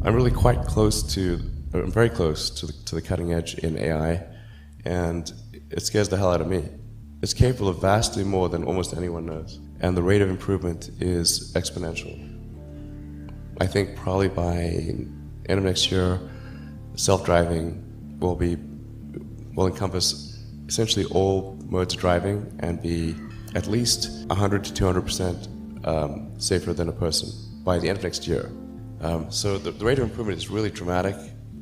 I'm really quite close to, I'm very close to the cutting edge in AI, and it scares the hell out of me. It's capable of vastly more than almost anyone knows, and the rate of improvement is exponential. I think probably by end of next year, self-driving will encompass essentially all modes of driving and be at least 100 to 200% safer than a person by the end of next year. So the rate of improvement is really dramatic.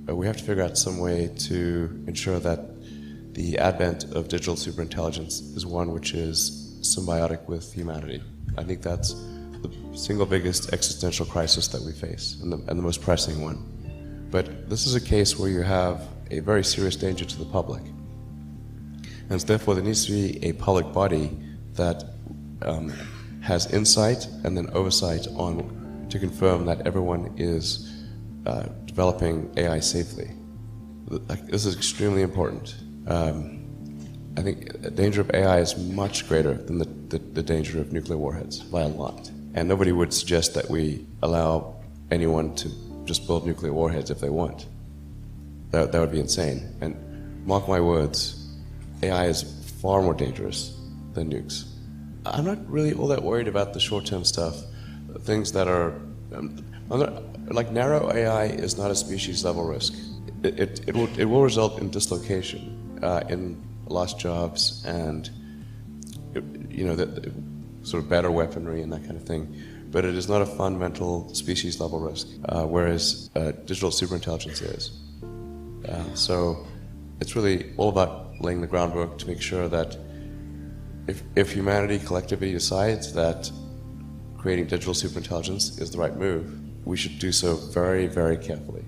We have to figure out some way to ensure that the advent of digital superintelligence is one which is symbiotic with humanity. I think that's the single biggest existential crisis that we face, and the most pressing one. But this is a case where you have a very serious danger to the public. And therefore there needs to be a public body that has insight and then oversight to confirm that everyone is developing AI safely. This is extremely important. I think the danger of AI is much greater than the danger of nuclear warheads by a lot. And nobody would suggest that we allow anyone to just build nuclear warheads if they want. That would be insane. And mark my words, AI is far more dangerous than nukes. I'm not really all that worried about the short-term stuff. Things that are, like narrow AI is not a species-level risk. It will result in dislocation, in lost jobs, and sort of better weaponry and that kind of thing. But it is not a fundamental species-level risk, whereas digital superintelligence is. So it's really all about laying the groundwork to make sure that if humanity collectively decides that creating digital superintelligence is the right move, we should do so very, very carefully.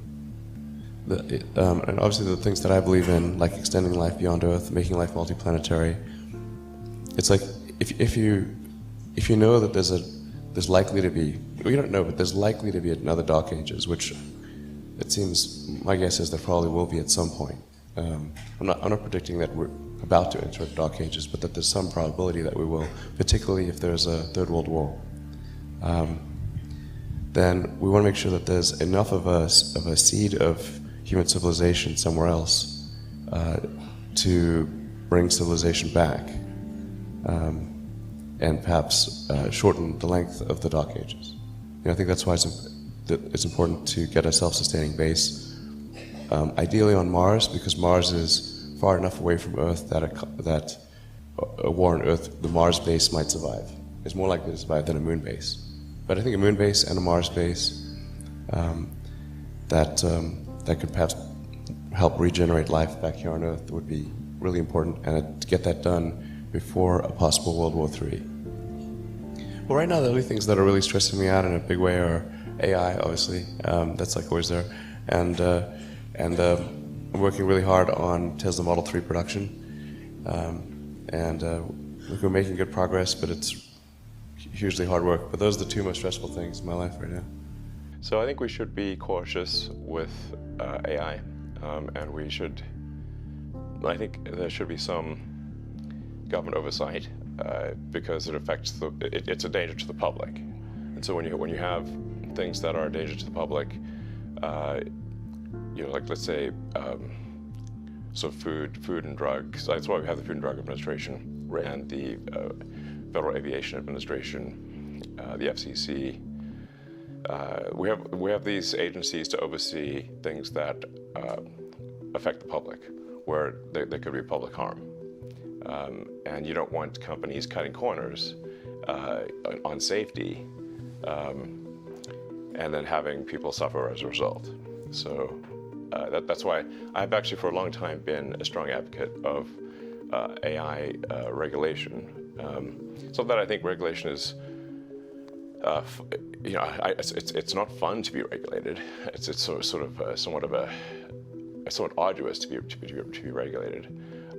And obviously the things that I believe in, like extending life beyond Earth, making life multiplanetary, it's like if you know that there's likely to be, we don't know, but there's likely to be another Dark Ages, which it seems, my guess is there probably will be at some point. I'm not predicting that we're about to enter Dark Ages, but that there's some probability that we will, particularly if there's a Third World War. Then we want to make sure that there's enough of a seed of human civilization somewhere else to bring civilization back and perhaps shorten the length of the Dark Ages. I think that's why it's important to get a self-sustaining base, ideally on Mars, because Mars is far enough away from Earth that a war on Earth, the Mars base might survive. It's more likely to survive than a moon base. But I think a moon base and a Mars base that could perhaps help regenerate life back here on Earth would be really important, and to get that done before a possible World War III. Well, right now the only things that are really stressing me out in a big way are AI, obviously. That's like always there, and I'm working really hard on Tesla Model 3 production, and we're making good progress, but it's hugely hard work. But those are the two most stressful things in my life right now. So I think we should be cautious with AI, and I think there should be some government oversight because it affects it's a danger to the public. And so when you have things that are a danger to the public, like let's say so food and drugs. That's why we have the Food and Drug Administration and the Federal Aviation Administration, the FCC. We have these agencies to oversee things that affect the public, where there could be public harm. And you don't want companies cutting corners on safety and then having people suffer as a result. So that's why I've actually for a long time been a strong advocate of AI regulation. So that I think regulation is it's not fun to be regulated. It's somewhat arduous to be regulated.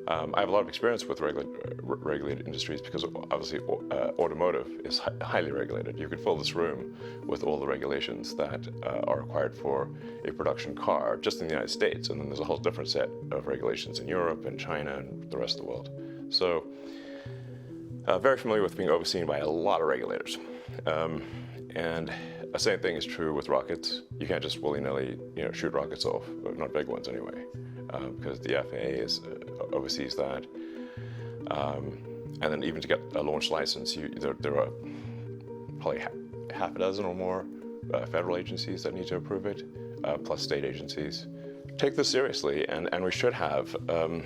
I have a lot of experience with regulated industries because obviously automotive is highly regulated. You could fill this room with all the regulations that are required for a production car just in the United States, and then there's a whole different set of regulations in Europe and China and the rest of the world. So very familiar with being overseen by a lot of regulators. And The same thing is true with rockets. You can't just willy-nilly, shoot rockets off, not big ones anyway, because the FAA oversees that. And then even to get a launch license, there are probably half a dozen or more federal agencies that need to approve it, plus state agencies. Take this seriously, and we should have a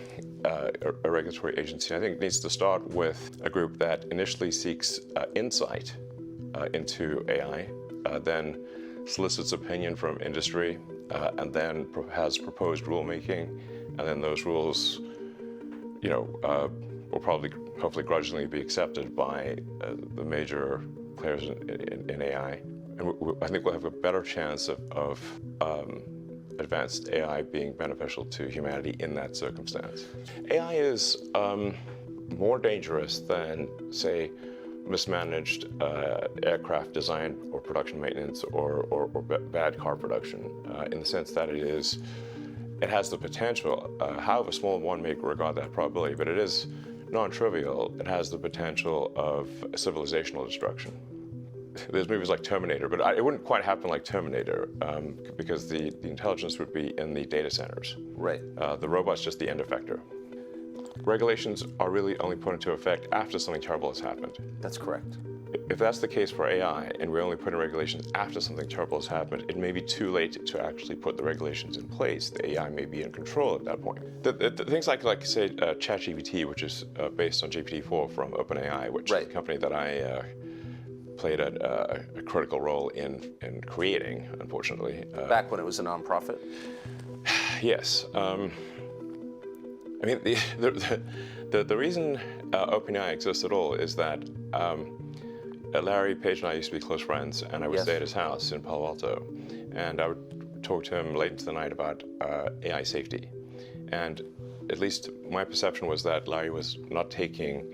regulatory agency. I think it needs to start with a group that initially seeks insight into AI, then solicits opinion from industry, and then has proposed rulemaking, and then those rules, will probably, hopefully, grudgingly be accepted by the major players in AI. And I think we'll have a better chance of advanced AI being beneficial to humanity in that circumstance. AI is more dangerous than, say, mismanaged aircraft design or production maintenance or bad car production, in the sense that it has the potential, however small one may regard that probability, but it is non-trivial. It has the potential of civilizational destruction. There's movies like Terminator, but it wouldn't quite happen like Terminator, because the intelligence would be in the data centers. Right. The robot's just the end effector. Regulations are really only put into effect after something terrible has happened. That's correct. If that's the case for AI, and we only put in regulations after something terrible has happened, it may be too late to actually put the regulations in place. The AI may be in control at that point. The things like say, ChatGPT, which is based on GPT-4 from OpenAI, which is a company that I played a critical role in creating, unfortunately. Back when it was a nonprofit? Yes. I mean, the reason OpenAI exists at all is that Larry Page and I used to be close friends, and I would stay at his house in Palo Alto, and I would talk to him late into the night about AI safety. And at least my perception was that Larry was not taking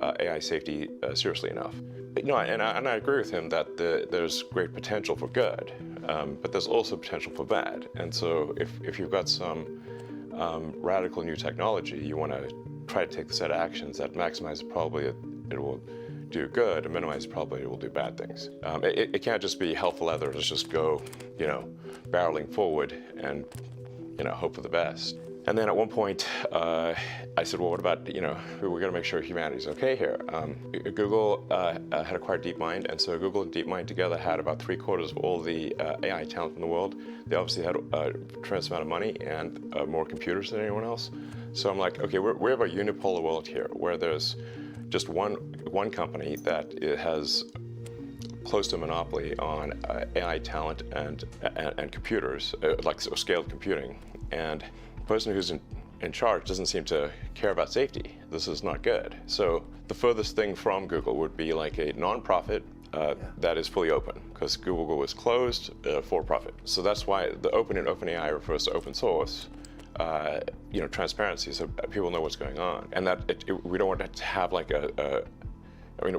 AI safety seriously enough. And I agree with him that there's great potential for good, but there's also potential for bad. And so if you've got some radical new technology, you want to try to take the set of actions that maximize the probability that it will do good and minimize the probability it will do bad things. It can't just be hell for leather. Let's just go, barreling forward and, hope for the best. And then at one point, I said, well, what about, we're going to make sure humanity's okay here. Google had acquired DeepMind, and so Google and DeepMind together had about 3/4 of all the AI talent in the world. They obviously had a tremendous amount of money and more computers than anyone else. So I'm like, okay, we have a unipolar world here, where there's just one company that has close to a monopoly on AI talent and computers, like scaled computing. And the person who's in charge doesn't seem to care about safety. This is not good. So the furthest thing from Google would be like a nonprofit that is fully open, because Google was closed for profit. So that's why the open in OpenAI refers to open source. Transparency, so people know what's going on, and that we don't want to have like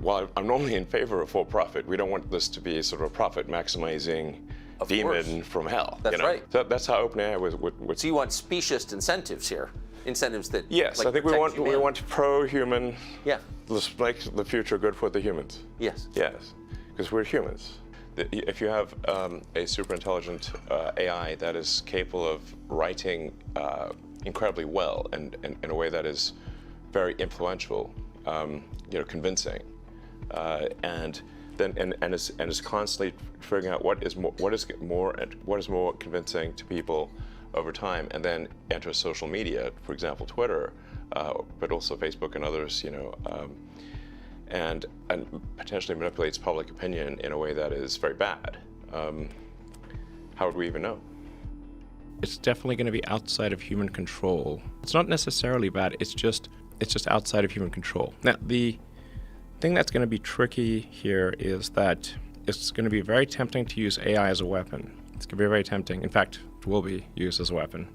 while I'm normally in favor of for-profit, we don't want this to be sort of a profit-maximizing demon from hell. That's right. So that's how OpenAI would. So you want specious incentives here, incentives that. Yes, I think we want pro-human. Yeah. Let's make the future good for the humans. Yes. Yes, because we're humans. If you have a super intelligent AI that is capable of writing incredibly well and in a way that is very influential, convincing, and is constantly figuring out what is more convincing to people over time, and then enters social media, for example, Twitter, but also Facebook and others, and potentially manipulates public opinion in a way that is very bad. How would we even know? It's definitely going to be outside of human control. It's not necessarily bad, it's just outside of human control. Now, the thing that's going to be tricky here is that it's going to be very tempting to use AI as a weapon. It's going to be very tempting. In fact, it will be used as a weapon.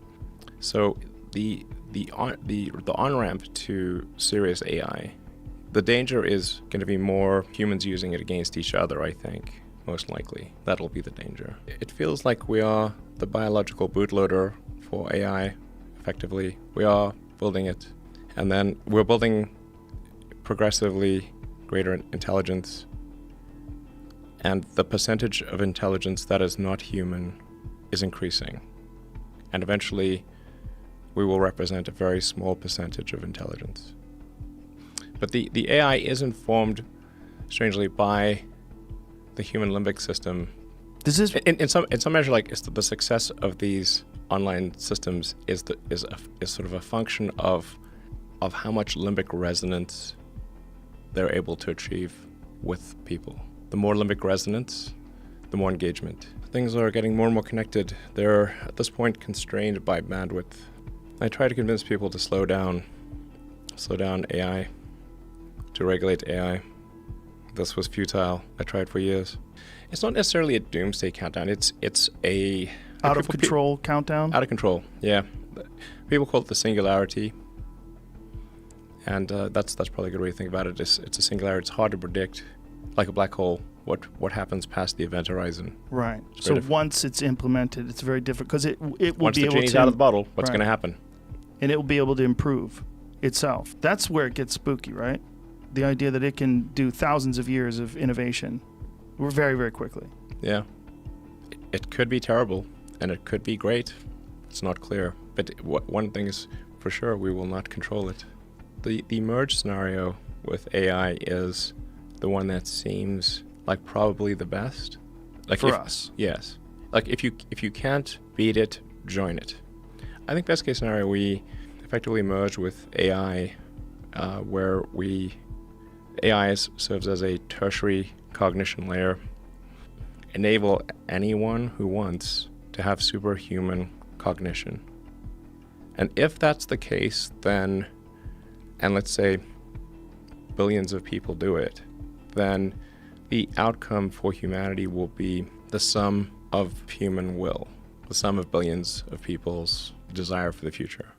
So the on-ramp to serious AI, the danger is going to be more humans using it against each other, I think, most likely. That'll be the danger. It feels like we are the biological bootloader for AI, effectively. We are building it, and then we're building progressively greater intelligence, And the percentage of intelligence that is not human is increasing. And eventually, we will represent a very small percentage of intelligence. But the AI is informed, strangely, by the human limbic system. Does this In some measure, like the success of these online systems is sort of a function of how much limbic resonance they're able to achieve with people. The more limbic resonance, the more engagement. Things are getting more and more connected. They're at this point constrained by bandwidth. I try to convince people to slow down AI, to regulate AI. This was futile. I tried for years. It's not necessarily a doomsday countdown. It's a out of control countdown? Out of control, yeah. People call it the singularity, and that's probably a good way to think about it. It's a singularity. It's hard to predict, like a black hole. What happens past the event horizon? Right. So once it's implemented, it's very different because it will once be able to. Once the genie's out of the bottle, what's going to happen? And it will be able to improve itself. That's where it gets spooky, right? The idea that it can do thousands of years of innovation very, very quickly. Yeah. It could be terrible, and it could be great. It's not clear. But one thing is for sure, we will not control it. The merge scenario with AI is the one that seems like probably the best. Like for us. Yes. Like if you can't beat it, join it. I think best case scenario, we effectively merge with AI, where AI serves as a tertiary cognition layer, enable anyone who wants to have superhuman cognition. And if that's the case, then, and let's say billions of people do it, then the outcome for humanity will be the sum of human will, the sum of billions of people's desire for the future.